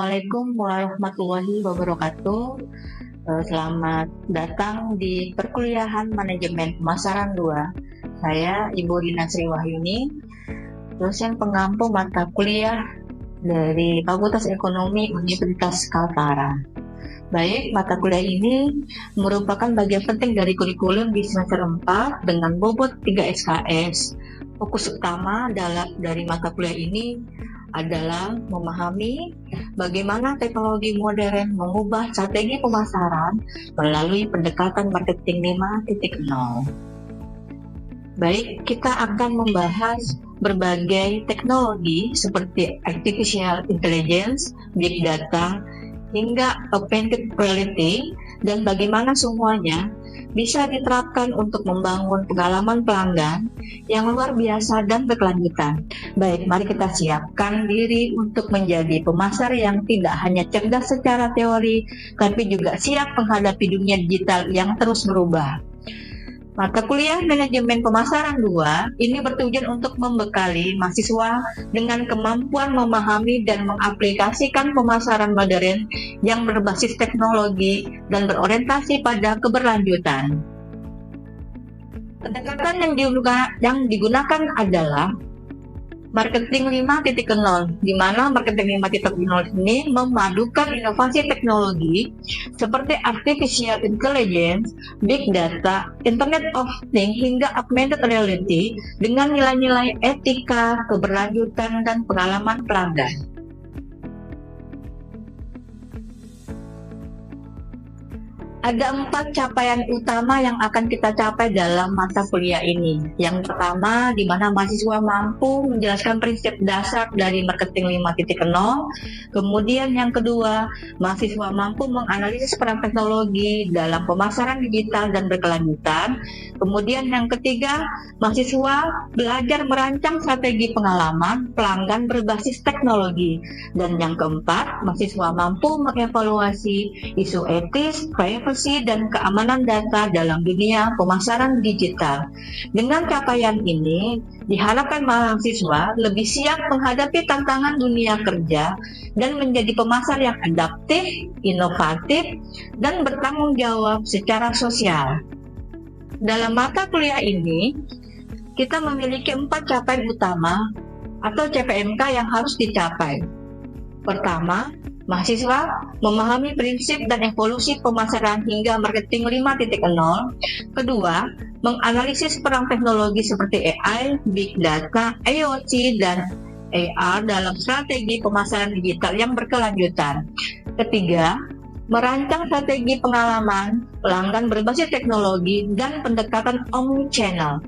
Assalamualaikum warahmatullahi wabarakatuh. Selamat datang di perkuliahan Manajemen Pemasaran 2. Saya Ibu Rina Sri Wahyuni, dosen pengampu mata kuliah dari Fakultas Ekonomi Universitas Kaltara. Baik, mata kuliah ini merupakan bagian penting dari kurikulum di semester 4 dengan bobot 3 SKS. Fokus utama dari mata kuliah ini adalah memahami bagaimana teknologi modern mengubah strategi pemasaran melalui pendekatan marketing 5.0. Baik, kita akan membahas berbagai teknologi seperti artificial intelligence, big data, hingga augmented reality, dan bagaimana semuanya bisa diterapkan untuk membangun pengalaman pelanggan yang luar biasa dan berkelanjutan. Baik, mari kita siapkan diri untuk menjadi pemasar yang tidak hanya cerdas secara teori, tapi juga siap menghadapi dunia digital yang terus berubah. Mata kuliah Manajemen Pemasaran 2 ini bertujuan untuk membekali mahasiswa dengan kemampuan memahami dan mengaplikasikan pemasaran modern yang berbasis teknologi dan berorientasi pada keberlanjutan. Pendekatan yang digunakan adalah Marketing 5.0, di mana Marketing 5.0 ini memadukan inovasi teknologi seperti Artificial Intelligence, Big Data, Internet of Things, hingga Augmented Reality dengan nilai-nilai etika, keberlanjutan, dan pengalaman pelanggan. Ada 4 capaian utama yang akan kita capai dalam mata kuliah ini. Yang pertama, di mana mahasiswa mampu menjelaskan prinsip dasar dari Marketing 5.0. Kemudian yang kedua, mahasiswa mampu menganalisis peran teknologi dalam pemasaran digital dan berkelanjutan. Kemudian yang ketiga, mahasiswa belajar merancang strategi pengalaman pelanggan berbasis teknologi. Dan yang keempat, mahasiswa mampu mengevaluasi isu etis, privacy, dan keamanan data dalam dunia pemasaran digital. Dengan capaian ini, diharapkan mahasiswa lebih siap menghadapi tantangan dunia kerja dan menjadi pemasar yang adaptif, inovatif, dan bertanggung jawab secara sosial. Dalam mata kuliah ini, kita memiliki 4 capaian utama atau CPMK yang harus dicapai. Pertama, mahasiswa memahami prinsip dan evolusi pemasaran hingga Marketing 5.0. Kedua, menganalisis peran teknologi seperti AI, Big Data, IoT, dan AR dalam strategi pemasaran digital yang berkelanjutan. Ketiga, merancang strategi pengalaman pelanggan berbasis teknologi dan pendekatan omnichannel.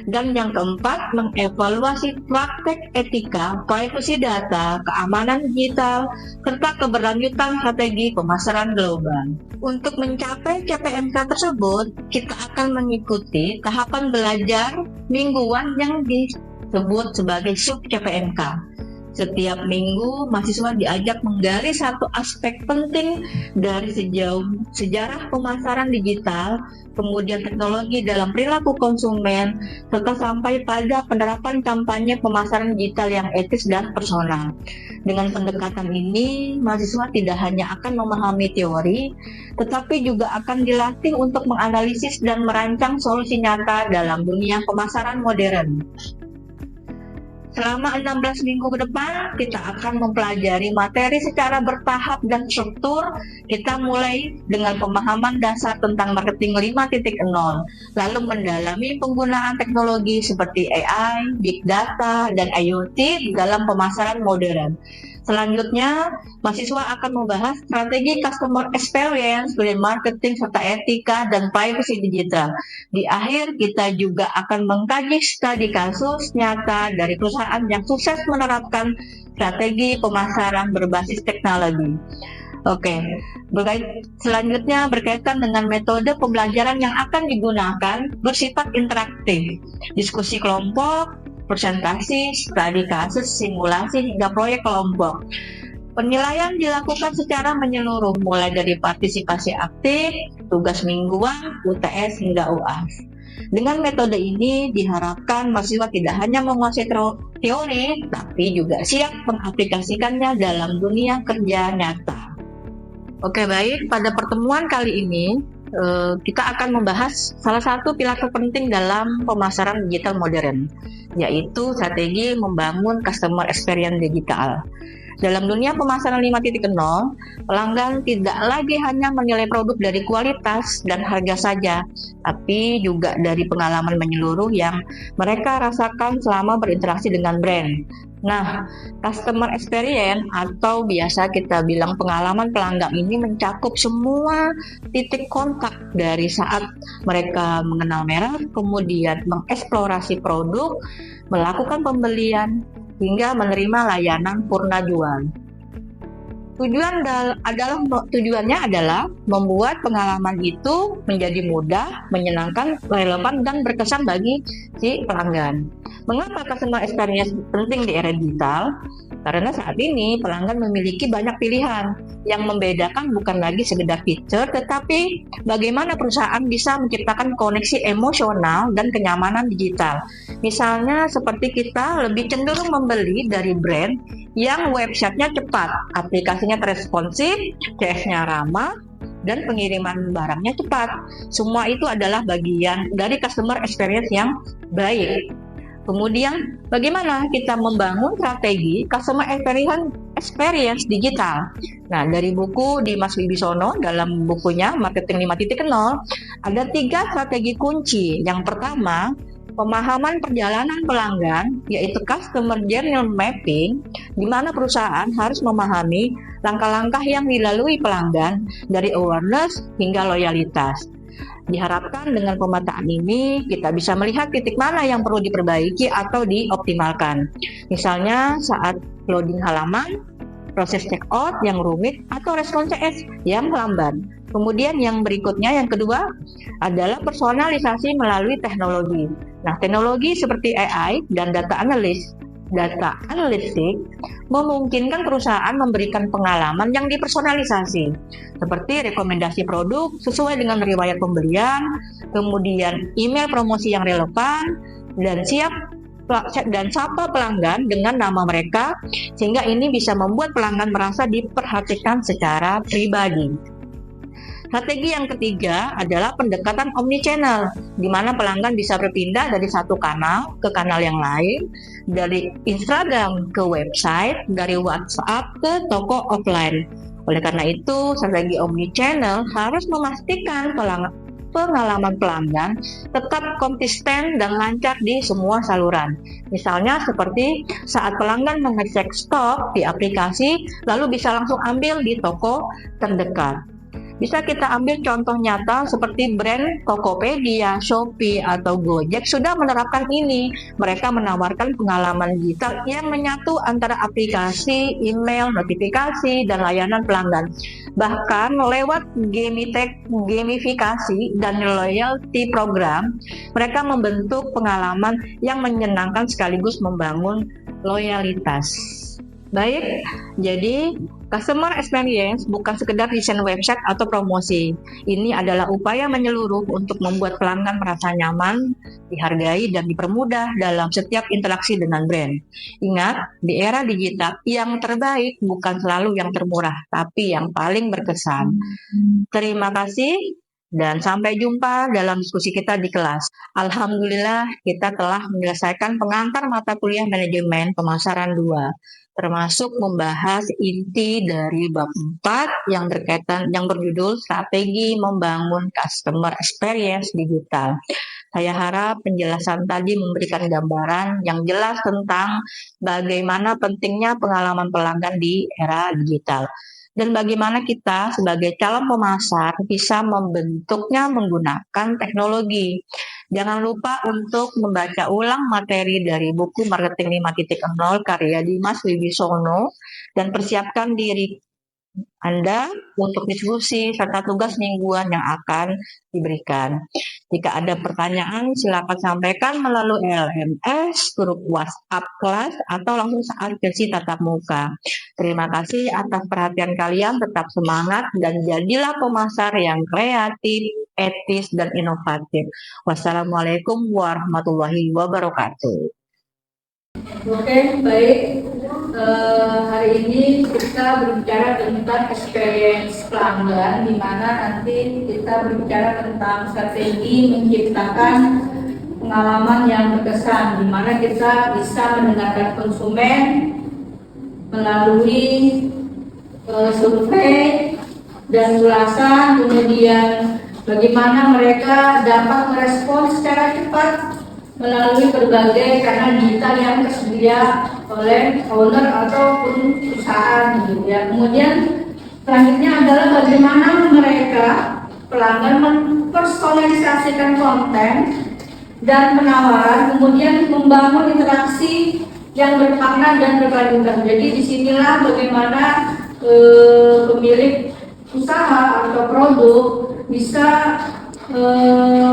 Dan yang keempat, mengevaluasi praktek etika, privacy data, keamanan digital, serta keberlanjutan strategi pemasaran global. Untuk mencapai CPMK tersebut, kita akan mengikuti tahapan belajar mingguan yang disebut sebagai sub CPMK. Setiap minggu, mahasiswa diajak menggali satu aspek penting dari sejarah pemasaran digital, kemudian teknologi dalam perilaku konsumen, serta sampai pada penerapan kampanye pemasaran digital yang etis dan personal. Dengan pendekatan ini, mahasiswa tidak hanya akan memahami teori, tetapi juga akan dilatih untuk menganalisis dan merancang solusi nyata dalam dunia pemasaran modern. Selama 16 minggu ke depan, kita akan mempelajari materi secara bertahap dan struktur. Kita mulai dengan pemahaman dasar tentang Marketing 5.0, lalu mendalami penggunaan teknologi seperti AI, Big Data, dan IoT dalam pemasaran modern. Selanjutnya, mahasiswa akan membahas strategi customer experience, brand marketing, serta etika dan privacy digital. Di akhir, kita juga akan mengkaji studi kasus nyata dari perusahaan yang sukses menerapkan strategi pemasaran berbasis teknologi. Oke, selanjutnya berkaitan dengan metode pembelajaran yang akan digunakan bersifat interaktif, diskusi kelompok, presentasi, studi kasus, simulasi, hingga proyek kelompok. Penilaian dilakukan secara menyeluruh, mulai dari partisipasi aktif, tugas mingguan, UTS, hingga UAS. Dengan metode ini diharapkan mahasiswa tidak hanya menguasai teori, tapi juga siap mengaplikasikannya dalam dunia kerja nyata. Oke, baik. Pada pertemuan kali ini, kita akan membahas salah satu pilar terpenting dalam pemasaran digital modern, yaitu strategi membangun customer experience digital. Dalam dunia pemasaran 5.0, pelanggan tidak lagi hanya menilai produk dari kualitas dan harga saja, tapi juga dari pengalaman menyeluruh yang mereka rasakan selama berinteraksi dengan brand. Nah, customer experience atau biasa kita bilang pengalaman pelanggan ini mencakup semua titik kontak dari saat mereka mengenal merek, kemudian mengeksplorasi produk, melakukan pembelian, hingga menerima layanan purna jual. Tujuannya adalah membuat pengalaman itu menjadi mudah, menyenangkan, relevan, dan berkesan bagi si pelanggan. Mengapa customer experience penting di era digital? Karena saat ini pelanggan memiliki banyak pilihan. Yang membedakan bukan lagi sekedar fitur, tetapi bagaimana perusahaan bisa menciptakan koneksi emosional dan kenyamanan digital. Misalnya seperti kita lebih cenderung membeli dari brand yang websitenya cepat, aplikasinya responsif, CS-nya ramah, dan pengiriman barangnya cepat. Semua itu adalah bagian dari customer experience yang baik. Kemudian, bagaimana kita membangun strategi customer experience digital? Nah, dari buku Dimas Wibisono, dalam bukunya Marketing 5.0, ada 3 strategi kunci. Yang pertama, pemahaman perjalanan pelanggan, yaitu customer journey mapping, di mana perusahaan harus memahami langkah-langkah yang dilalui pelanggan dari awareness hingga loyalitas. Diharapkan dengan pemetaan ini kita bisa melihat titik mana yang perlu diperbaiki atau dioptimalkan. Misalnya saat loading halaman, proses checkout yang rumit, atau respon CS yang lambat. Kemudian yang berikutnya, yang kedua, adalah personalisasi melalui teknologi. Nah, teknologi seperti AI dan data analitik memungkinkan perusahaan memberikan pengalaman yang dipersonalisasi, seperti rekomendasi produk sesuai dengan riwayat pembelian, kemudian email promosi yang relevan, dan sapa pelanggan dengan nama mereka, sehingga ini bisa membuat pelanggan merasa diperhatikan secara pribadi. Strategi yang ketiga adalah pendekatan omnichannel, di mana pelanggan bisa berpindah dari satu kanal ke kanal yang lain, dari Instagram ke website, dari WhatsApp ke toko offline. Oleh karena itu, strategi omnichannel harus memastikan pengalaman pelanggan tetap konsisten dan lancar di semua saluran. Misalnya seperti saat pelanggan mengecek stok di aplikasi, lalu bisa langsung ambil di toko terdekat. Bisa kita ambil contoh nyata seperti brand Tokopedia, Shopee, atau Gojek sudah menerapkan ini. Mereka menawarkan pengalaman digital yang menyatu antara aplikasi, email, notifikasi, dan layanan pelanggan. Bahkan lewat gamifikasi dan loyalty program, mereka membentuk pengalaman yang menyenangkan sekaligus membangun loyalitas. Baik, jadi customer experience bukan sekedar desain website atau promosi. Ini adalah upaya menyeluruh untuk membuat pelanggan merasa nyaman, dihargai, dan dipermudah dalam setiap interaksi dengan brand. Ingat, di era digital, yang terbaik bukan selalu yang termurah, tapi yang paling berkesan. Terima kasih, dan sampai jumpa dalam diskusi kita di kelas. Alhamdulillah, kita telah menyelesaikan pengantar mata kuliah manajemen pemasaran 2. Termasuk membahas inti dari bab 4 yang berjudul strategi membangun customer experience digital. Saya harap penjelasan tadi memberikan gambaran yang jelas tentang bagaimana pentingnya pengalaman pelanggan di era digital. Dan bagaimana kita sebagai calon pemasar bisa membentuknya menggunakan teknologi. Jangan lupa untuk membaca ulang materi dari buku Marketing 5.0 karya Dimas Wibisono dan persiapkan diri Anda untuk diskusi serta tugas mingguan yang akan diberikan. Jika ada pertanyaan, silakan sampaikan melalui LMS, grup WhatsApp kelas, atau langsung saat sesi tatap muka. Terima kasih atas perhatian kalian, tetap semangat, dan jadilah pemasar yang kreatif, etis, dan inovatif. Wassalamualaikum warahmatullahi wabarakatuh. Oke, baik. Hari ini kita berbicara tentang experience pelanggan, di mana nanti kita berbicara tentang strategi menciptakan pengalaman yang berkesan, di mana kita bisa mendengarkan konsumen melalui survei dan ulasan, kemudian bagaimana mereka dapat merespon secara cepat melalui berbagai kanal digital yang tersedia oleh owner ataupun perusahaan gitu ya. Kemudian selanjutnya adalah bagaimana mereka pelanggan mempersonalisasikan konten dan penawaran, kemudian membangun interaksi yang bermakna dan berkelanjutan. Jadi disinilah bagaimana pemilik usaha atau produk bisa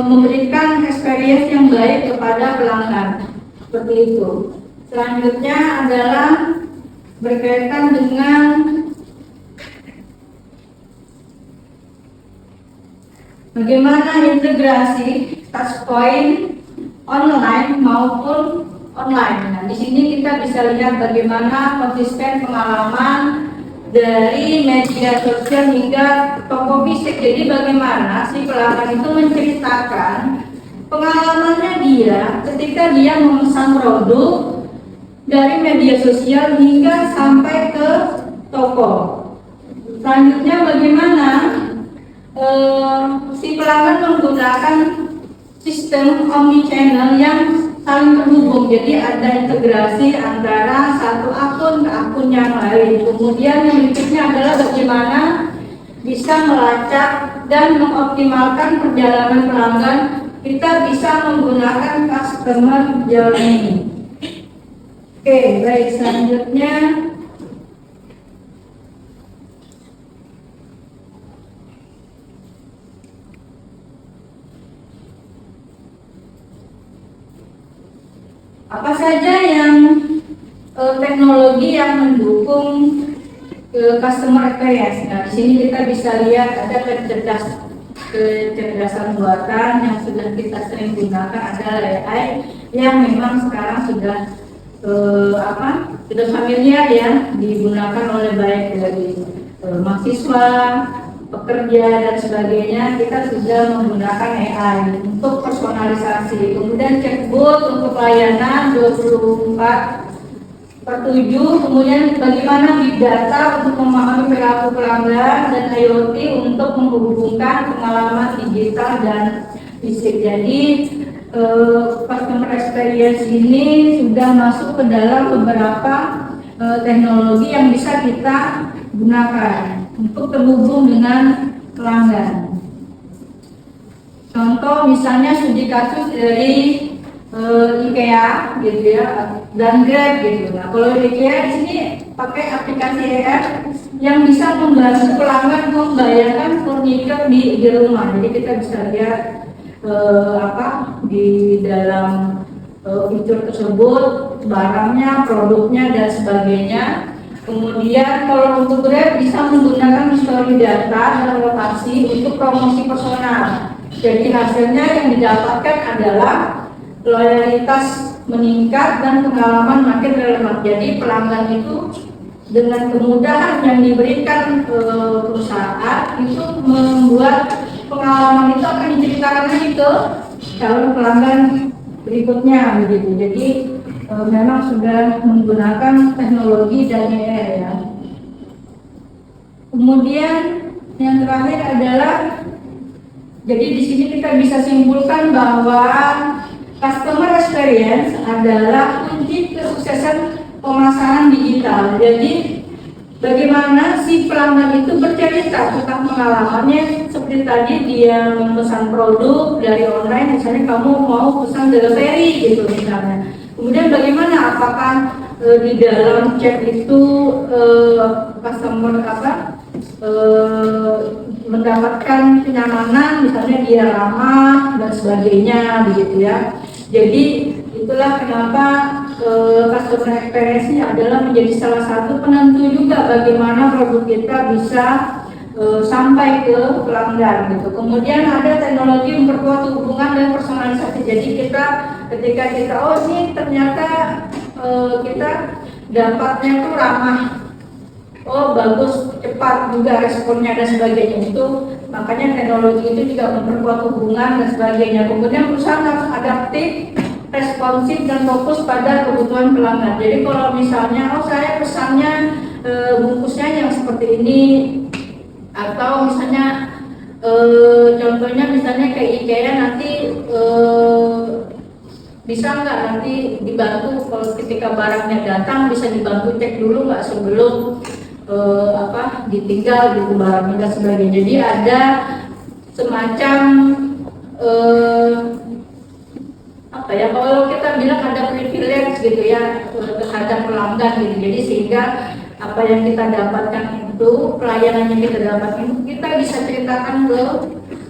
memberikan experience yang baik kepada pelanggan, seperti itu. Selanjutnya adalah berkaitan dengan bagaimana integrasi touchpoint online maupun online. Nah, di sini kita bisa lihat bagaimana konsisten pengalaman dari media sosial hingga toko fisik. Jadi bagaimana si pelanggan itu menceritakan pengalamannya dia ketika dia memesan produk dari media sosial hingga sampai ke toko. Selanjutnya bagaimana si pelanggan menggunakan sistem omnichannel yang saling terhubung, jadi ada integrasi antara satu akun ke akun yang lain. Kemudian yang berikutnya adalah bagaimana bisa melacak dan mengoptimalkan perjalanan pelanggan. Kita bisa menggunakan customer journey. Oke, baik, selanjutnya apa saja yang teknologi yang mendukung customer experience. Nah, di sini kita bisa lihat ada kecerdasan buatan yang sudah kita sering gunakan, ada AI yang memang sekarang sudah sudah familiar ya, digunakan oleh baik dari mahasiswa, pekerja dan sebagainya. Kita sudah menggunakan AI untuk personalisasi, kemudian chatbot untuk layanan 24/7, kemudian bagaimana big data untuk memahami perilaku pelanggan, dan IoT untuk menghubungkan pengalaman digital dan fisik. Jadi customer experience ini sudah masuk ke dalam beberapa teknologi yang bisa kita gunakan untuk terhubung dengan pelanggan. Contoh misalnya studi kasus dari IKEA gitu ya, dan Grab gitu. Nah, kalau di IKEA di sini pakai aplikasi app yang bisa membantu pelanggan membayarkan furniture di rumah. Jadi kita bisa lihat di dalam fitur tersebut, barangnya, produknya dan sebagainya. Kemudian kalau untuk Grab bisa menggunakan history data dan lokasi untuk promosi personal. Jadi hasilnya yang didapatkan adalah loyalitas meningkat dan pengalaman makin relevan. Jadi pelanggan itu dengan kemudahan yang diberikan perusahaan itu membuat pengalaman itu akan diceritakan lagi ke calon pelanggan berikutnya begitu. Jadi memang sudah menggunakan teknologi dan AI ya. Kemudian yang terakhir adalah, jadi di sini kita bisa simpulkan bahwa customer experience adalah kunci kesuksesan pemasaran digital. Jadi bagaimana si pelanggan itu bercerita tentang pengalamannya, seperti tadi dia memesan produk dari online, misalnya kamu mau pesan delivery gitu misalnya. Kemudian bagaimana, apakah di dalam chat itu customer mendapatkan kenyamanan, misalnya dia ramah dan sebagainya begitu ya. Jadi itulah kenapa customer experience adalah menjadi salah satu penentu juga bagaimana produk kita bisa sampai ke pelanggan gitu. Kemudian ada teknologi memperkuat hubungan dan personalisasi. Jadi ketika kita ini ternyata kita dapatnya tuh ramah, bagus, cepat juga responnya dan sebagainya itu. Makanya teknologi itu juga memperkuat hubungan dan sebagainya. Kemudian perusahaan harus adaptif, responsif dan fokus pada kebutuhan pelanggan. Jadi kalau misalnya saya pesannya bungkusnya yang seperti ini, atau misalnya contohnya misalnya kayak IKEA nanti bisa nggak nanti dibantu kalau ketika barangnya datang bisa dibantu cek dulu nggak sebelum ditinggal gitu barangnya dan sebagainya. Jadi ada semacam kalau kita bilang ada privilege gitu ya terhadap pelanggan gitu. Jadi sehingga apa yang kita dapatkan itu, pelayanan yang kita dapatkan itu kita bisa ceritakan ke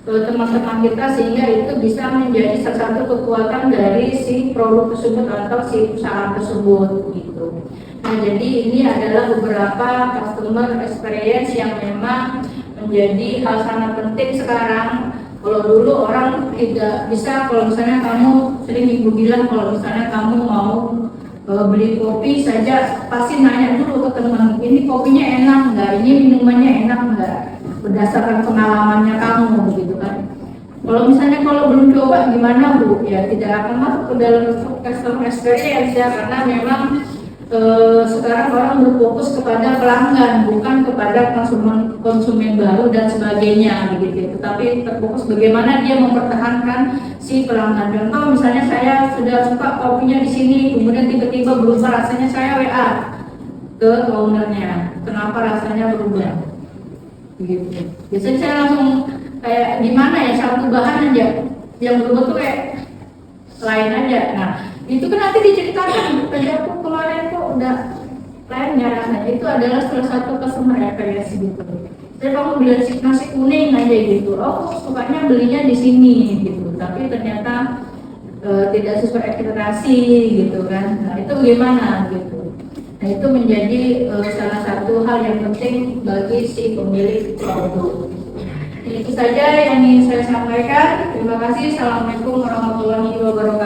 teman-teman kita sehingga itu bisa menjadi salah satu kekuatan dari si produk tersebut atau si usaha tersebut gitu. Nah, jadi ini adalah beberapa customer experience yang memang menjadi hal sangat penting sekarang. Kalau dulu orang tidak bisa, kalau misalnya kamu sering ibu bilang kalau misalnya kamu mau beli kopi saja pasti nanya dulu ke teman, ini kopinya enak nggak, ini minumannya enak nggak, berdasarkan pengalamannya kamu begitu kan. Kalau misalnya kalau belum coba gimana Bu, ya tidak akan masuk ke dalam customer experience ya, karena memang sekarang orang berfokus kepada pelanggan bukan kepada konsumen baru dan sebagainya begitu, tetapi terfokus bagaimana dia mempertahankan si pelanggan. Contoh misalnya saya sudah suka kopinya di sini, kemudian tiba-tiba berubah rasanya, saya WA ke ownernya, kenapa rasanya berubah gitu. Biasanya saya langsung kayak gimana ya, satu bahan aja yang berubah tuh kayak lain aja. Nah itu kan nanti diceritakan, kerja aku kemarin kok udah lainnya rasanya. Itu adalah salah satu customer experience gitu. Saya kamu beli nasi kuning aja gitu, sukanya belinya di sini gitu, tapi ternyata tidak sesuai ekspektasi gitu kan. Nah itu gimana gitu. Nah itu menjadi salah satu hal yang penting bagi si pemilik produk. Itu saja yang ingin saya sampaikan. Terima kasih. Assalamualaikum warahmatullahi wabarakatuh.